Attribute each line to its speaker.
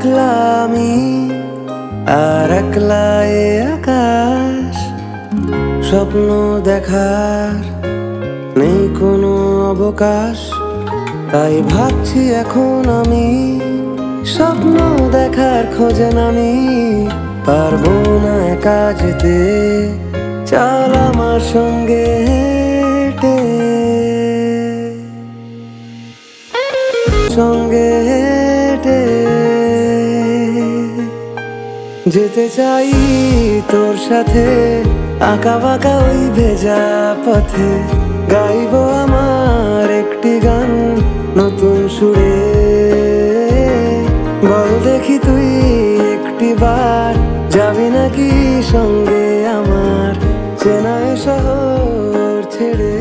Speaker 1: একলা আমি আর একলা এ আকাশ, স্বপ্ন দেখার নেই কোনো অবকাশ। তাই ভাবছি এখন আমি স্বপ্ন দেখার খোঁজে নামি, পারবো না একা যেতে, চল আমার সঙ্গে হেঁটে, সঙ্গে হেঁটে যেতে চাই তোর সাথে আঁকা বাঁকা ওই ভেজা পথে। গাইবো আমার একটি গান নতুন সুরে, বল দেখি তুই একটি বার যাবি নাকি সঙ্গে আমার চেনা এ শহর ছেড়ে।